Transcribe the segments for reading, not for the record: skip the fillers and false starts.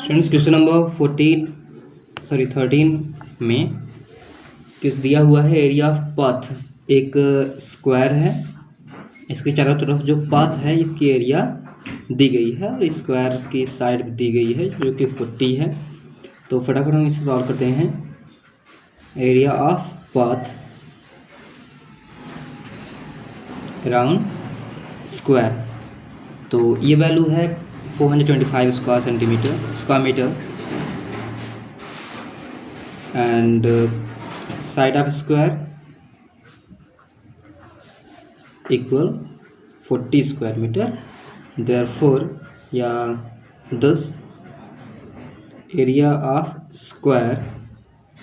Students question number 13 में किस दिया हुआ है एरिया ऑफ पाथ। एक स्क्वायर है, इसके चारों तरफ जो पाथ है इसकी एरिया दी गई है और स्क्वायर की साइड दी गई है जो कि 40 है। तो फटाफट हम इसे सॉल्व करते हैं। Area of path around square, तो ये वैल्यू है 425 square metre and side of square equal 40 square metre. Therefore या दस एरिया ऑफ स्क्वायर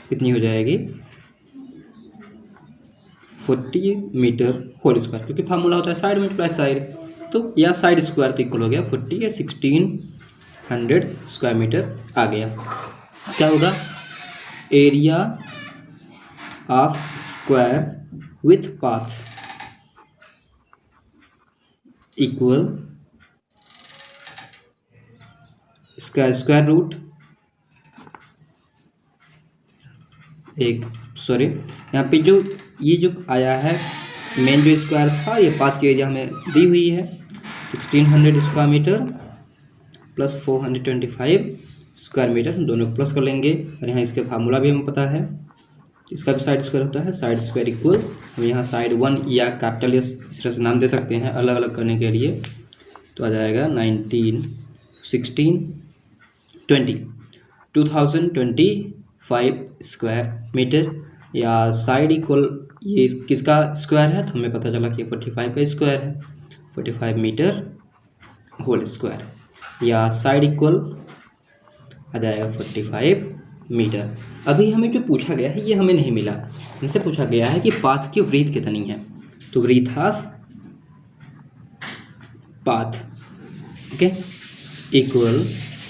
कितनी हो जाएगी 40 मीटर होल स्क्वायर, क्योंकि फार्मूला होता है साइड मल्टीप्लाई साइड, तो या साइड स्क्वायर तो इक्वल हो गया 40 या 1600 स्क्वायर मीटर आ गया। क्या होगा area of square with path equal square root यहाँ पे जो ये जो आया है मेन जो स्क्वायर था, ये पाथ की एरिया हमें दी हुई है 1600 square metre plus 425 square metre, दोनों को प्लस कर लेंगे और यहाँ इसके फार्मूला भी हमें पता है, इसका भी साइड स्क्वायर होता है साइड स्क्वायर इक्वल, हम यहाँ साइड 1 या कैपिटल एस इस तरह से नाम दे सकते हैं अलग अलग करने के लिए। तो आ जाएगा 2025 स्क्वायर मीटर या साइड इक्वल, ये किसका स्क्वायर है तो हमें पता चला कि 45 का स्क्वायर है, 45 मीटर होल स्क्वायर या साइड इक्वल आ जाएगा 45 मीटर। अभी हमें जो पूछा गया है ये हमें नहीं मिला, हमसे पूछा गया है कि पाथ की वृत्त कितनी है, तो वृत्त of path okay equal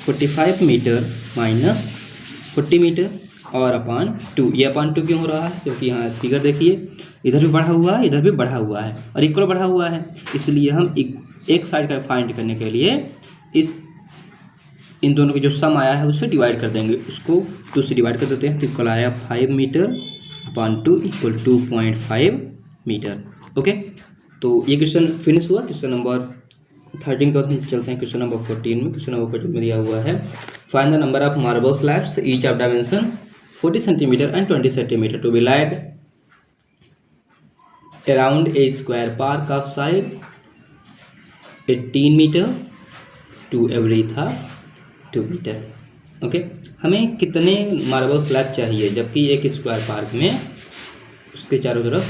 45 metre minus 40 metre और अपान 2। ये अपान 2 क्यों हो रहा है, क्योंकि यहाँ फिगर देखिए इधर भी बढ़ा हुआ है इधर भी बढ़ा हुआ है और इक्वल बढ़ा हुआ है, इसलिए हम एक साइड का फाइंड करने के लिए इन दोनों के जो सम आया है उससे डिवाइड कर देंगे, उसको 2 से डिवाइड कर देते हैं तो इक्वल आया 5 मीटर अपान 2 इक्वल 2.5 मीटर। ओके, तो ये क्वेश्चन फिनिश हुआ। क्वेश्चन नंबर 13 का हम चलते हैं क्वेश्चन नंबर 14 में। क्वेश्चन नंबर 14 में दिया हुआ है find the number of marble slabs each of dimension 40 centimetre and 20 centimetre to be laid around a square park of side 18 metre to every था 2 मीटर। ओके, हमें कितने मार्बल स्लैब चाहिए जबकि एक स्क्वायर पार्क में उसके चारों तरफ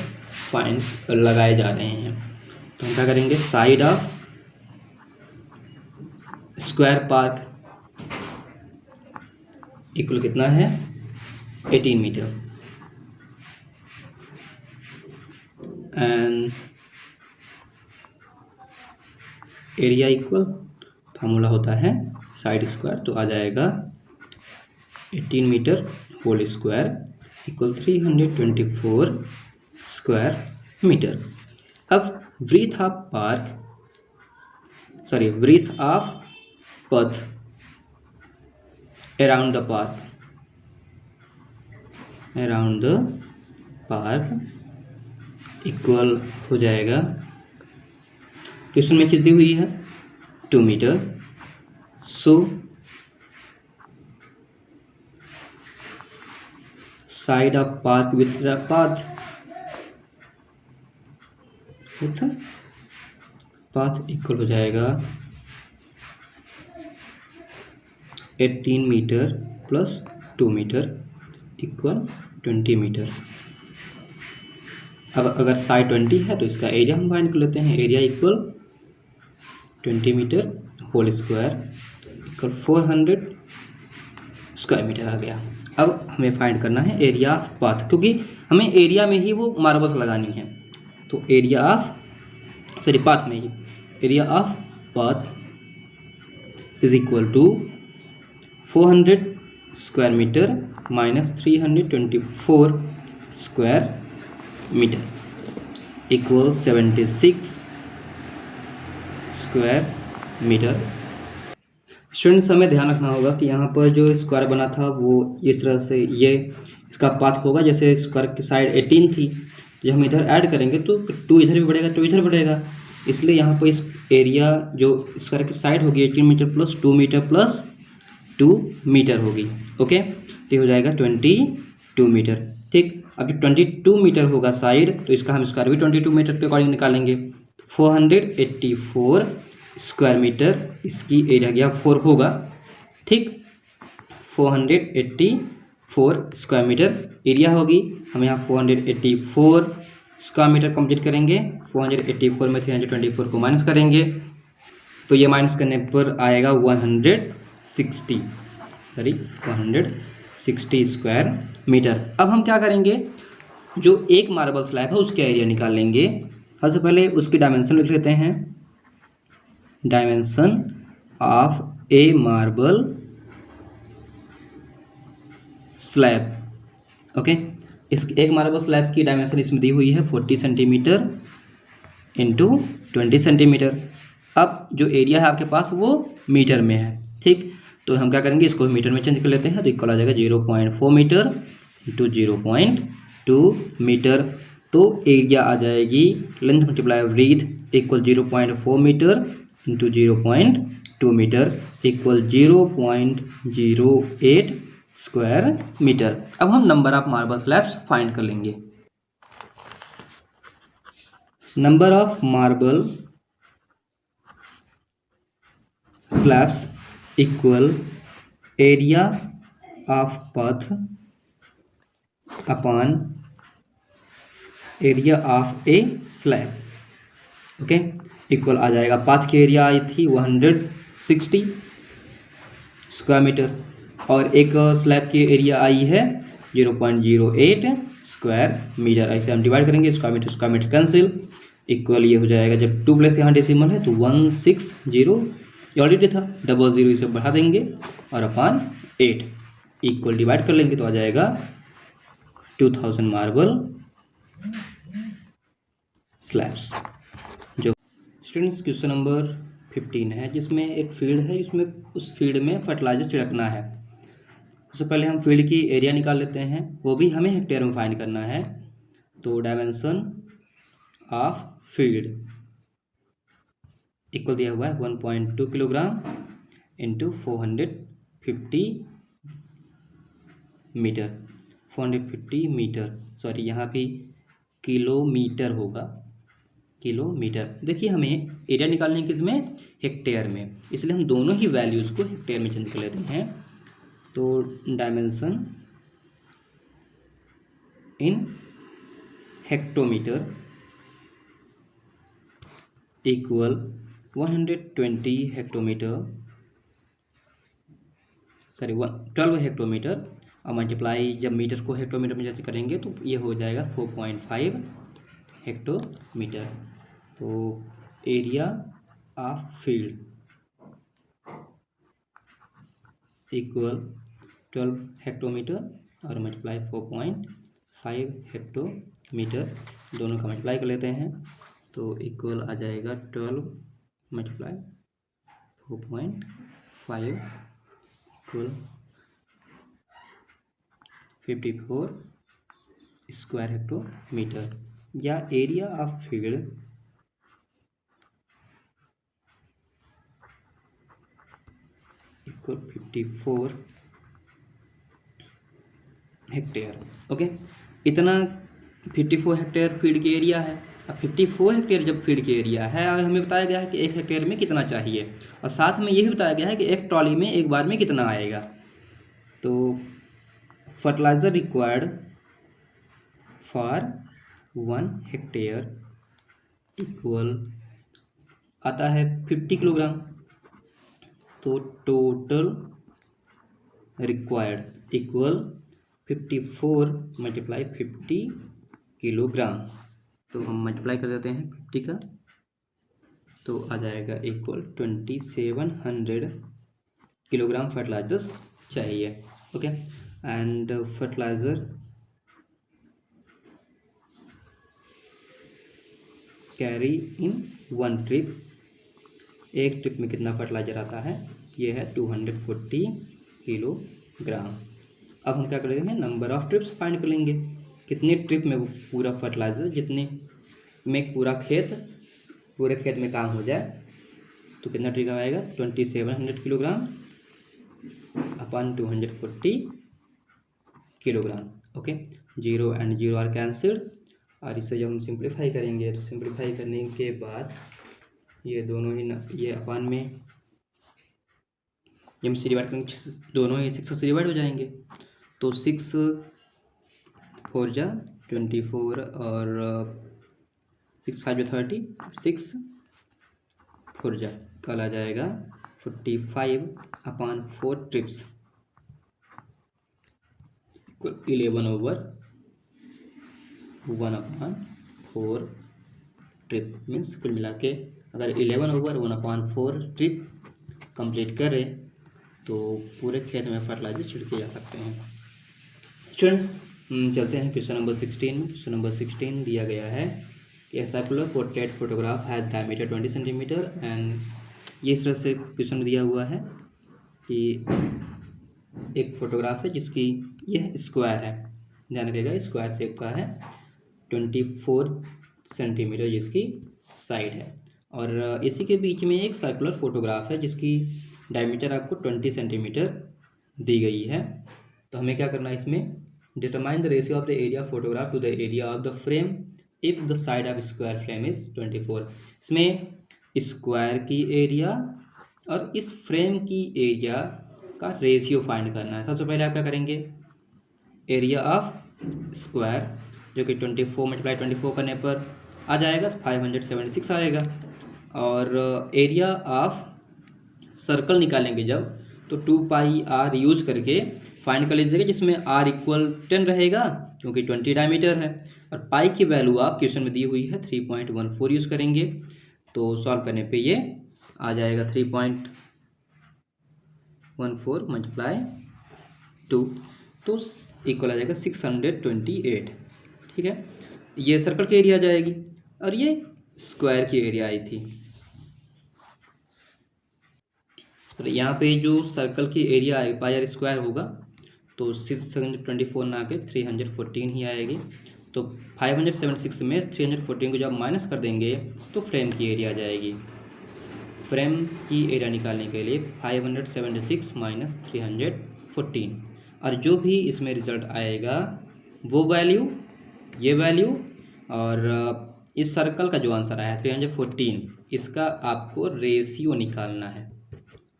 फाइंड लगाए जा रहे हैं, तो हम क्या करेंगे side of square park equal कितना है 18 metre and area equal formula होता है साइड स्क्वायर, तो आ जाएगा 18 metre whole square equal 324 square metre. अब breadth of path around the park equal हो जाएगा, क्वेश्चन में कितनी हुई है 2 metre, so side of park with the path equal हो जाएगा 18 metre plus 2 metre equal 20 metre. अब अगर साइड 20 है तो इसका एरिया हम फाइंड कर लेते हैं, area equal 20 metre whole square equal 400 square metre आ गया। अब हमें फाइंड करना है एरिया ऑफ पाथ, क्योंकि हमें एरिया में ही वो मार्बल्स लगानी है, तो पाथ में ही area of path is equal to 400 square metre minus 324 square metre equal 76 square metre. Students हमें ध्यान रखना होगा कि यहाँ पर जो स्क्वायर बना था वो इस तरह से ये इसका पाथ होगा। जैसे स्क्वायर की साइड 18 थी, जब हम इधर ऐड करेंगे तो 2 इधर भी बढ़ेगा, 2 इधर बढ़ेगा, इसलिए यहाँ पर इस एरिया जो स्क्वायर की साइड होगी 18 metre plus 2 metre plus 2 metre होगी। ओके, तो हो जाएगा 22 मीटर। ठीक, अब जब 22 मीटर होगा साइड, तो इसका हम स्क्वायर भी 22 मीटर के अकॉर्डिंग निकालेंगे। 484 स्क्वायर मीटर इसकी एरिया गया 4 होगा। ठीक, 484 स्क्वायर मीटर एरिया होगी। हम यहाँ 484 स्क्वायर मीटर कंप्लीट करेंगे। 484 में 324 को माइनस करेंगे तो ये माइनस करने पर आएगा 160 स्क्वायर मीटर। अब हम क्या करेंगे, जो एक मार्बल स्लैब है उसका एरिया निकाल लेंगे। सबसे पहले उसकी डायमेंशन लिख लेते हैं। Dimension of A marble slab. Okay, इस एक मार्बल स्लैब की डायमेंशन इसमें दी हुई है 40 सेंटीमीटर इंटू 20 सेंटीमीटर। अब जो एरिया है आपके पास वो मीटर में है। ठीक, तो हम क्या करेंगे, इसको मीटर में चेंज कर लेते हैं। तो इक्वल आ जाएगा 0.4 मीटर इंटू 0.2 मीटर। तो एरिया आ जाएगी length multiply breadth equal 0.4 metre into 0.2 metre equal 0.08 square metre. अब हम number of marble slabs find कर लेंगे। Number of marble slabs equal area of path upon area of a slab. Okay, equal आ जाएगा, path की area I थी 160 square metre और एक स्लैब की एरिया आई है 0.08 स्क्वायर मीटर। ऐसे हम डिवाइड करेंगे, स्क्वायर मीटर कैंसिल। इक्वल ये हो जाएगा, जब 2 प्लेस यहाँ डेसिमल है तो 160, ये ऑलरेडी था, 00 इसे बढ़ा देंगे और अपॉन 8 इक्वल डिवाइड कर लेंगे तो आ जाएगा 2000 मार्बल स्लैब्स। जो स्टूडेंट्स क्वेश्चन नंबर 15 है, जिसमें एक फील्ड है, इसमें उस फील्ड में फर्टिलाइजर छिड़कना है। सबसे पहले हम फील्ड की एरिया निकाल लेते हैं, वो भी हमें हेक्टेयर में फाइंड करना है। तो डायमेंशन ऑफ फील्ड इक्वल दिया हुआ है 1.2 kilogram into 450 metre. 450 metre, sorry यहाँ पे किलोमीटर होगा, किलोमीटर। देखिए हमें एरिया निकालने की इसमें हेक्टेयर में, इसलिए हम दोनों ही वैल्यूज़ को हेक्टेयर में चेंज कर लेते हैं। तो dimension in hectometre equal 120 hectometre, sorry 12 hectometre और मल्टीप्लाई जब मीटर को हेक्टोमीटर में जैसे करेंगे तो ये हो जाएगा 4.5 हेक्टोमीटर। तो area of field equal 12 hectometre और मल्टीप्लाई 4.5 हेक्टोमीटर, दोनों का मल्टीप्लाई कर लेते हैं तो इक्वल आ जाएगा 12 मल्टीप्लाई 4.5 इक्वल 54 स्क्वायर हेक्टोमीटर, या area of field equal 54 hectare. Okay, इतना 54 हेक्टेयर फील्ड की एरिया है। अब 54 हेक्टेयर जब फील्ड की एरिया है और हमें बताया गया है कि 1 हेक्टेयर में कितना चाहिए, और साथ में ये भी बताया गया है कि एक ट्रॉली में एक बार में कितना आएगा। तो fertiliser required for 1 hectare equal आता है 50 किलोग्राम। तो total required equal 54 multiply 50 kilogram. तो हम मल्टीप्लाई कर देते हैं 50 का, तो आ जाएगा इक्वल 2700 किलोग्राम फर्टिलाइजर्स चाहिए। Okay, and fertiliser carry in 1 trip, एक ट्रिप में कितना फर्टिलाइजर आता है ये है 240 किलोग्राम। अब हम क्या करेंगे, नंबर ऑफ ट्रिप्स फाइंड कर लेंगे, कितने ट्रिप में वो पूरा फर्टिलाइजर, जितने में पूरे खेत में काम हो जाए, तो कितना ट्रिप आएगा 2700 kilogram upon 240 kilogram. Okay, 0 and 0 are cancelled, और इसे जब हम सिंप्लीफाई करेंगे तो सिंप्लीफाई करने के बाद ये दोनों ही ये अपन में जब से डिवाइड करेंगे दोनों ही 6 से डिवाइड हो जाएंगे, तो 6 4 जा 24 और 6 5 जा 30, 6 4 जा कल आ जाएगा 45/4 ट्रिप्स 11/1/4 ट्रिप मीन्स कुल मिला के अगर 11/1/4 ट्रिप कंप्लीट करें तो पूरे खेत में फर्टिलाइजर छिड़के जा सकते हैं। स्टूडेंट्स, चलते हैं क्वेश्चन नंबर 16। क्वेश्चन नंबर 16 दिया गया है कि circular portrait photograph has diameter 20 centimetre and ये इस तरह से क्वेश्चन दिया हुआ है कि एक फोटोग्राफ है जिसकी यह स्क्वायर है, ध्यान रखिएगा स्क्वायर शेप का है, 24 सेंटीमीटर जिसकी साइड है, और इसी के बीच में एक सर्कुलर फोटोग्राफ है जिसकी डायमीटर आपको 20 सेंटीमीटर दी गई है। तो हमें क्या करना है, इसमें determine the ratio of the area photograph to the area of the frame if the side of square frame is 24। इसमें स्क्वायर की एरिया और इस फ्रेम की एरिया का रेशियो फाइंड करना है। सबसे पहले आप क्या करेंगे, एरिया ऑफ स्क्वायर जो कि 24 × 24 करने पर आ जाएगा 576 आएगा, और एरिया ऑफ सर्कल निकालेंगे जब तो 2πr यूज करके फाइंड कर लीजिएगा, जिसमें r = 10 रहेगा क्योंकि 20 डायमीटर है, और पाई की वैल्यू आप क्वेश्चन में दी हुई है 3.14 यूज़ करेंगे, तो सॉल्व करने पे ये आ जाएगा 3.14 × 2 तो इक्वल आ जाएगा 628। ठीक है, ये सर्कल की एरिया आ जाएगी और ये स्क्वायर की एरिया आई थी। तो यहाँ पे जो सर्कल की एरिया आएगी πr स्क्वायर होगा तो 624 ना आके 314 ही आएगी, तो 576 में 314 को जब माइनस कर देंगे तो फ्रेम की एरिया आ जाएगी। फ्रेम की एरिया निकालने के लिए 576 माइनस 314, और जो भी इसमें रिजल्ट आएगा वो वैल्यू, ये वैल्यू और इस सर्कल का जो आंसर आया 314, इसका आपको रेशियो निकालना है।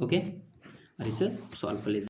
ओके, और इसे सॉल्व कर लीजिए।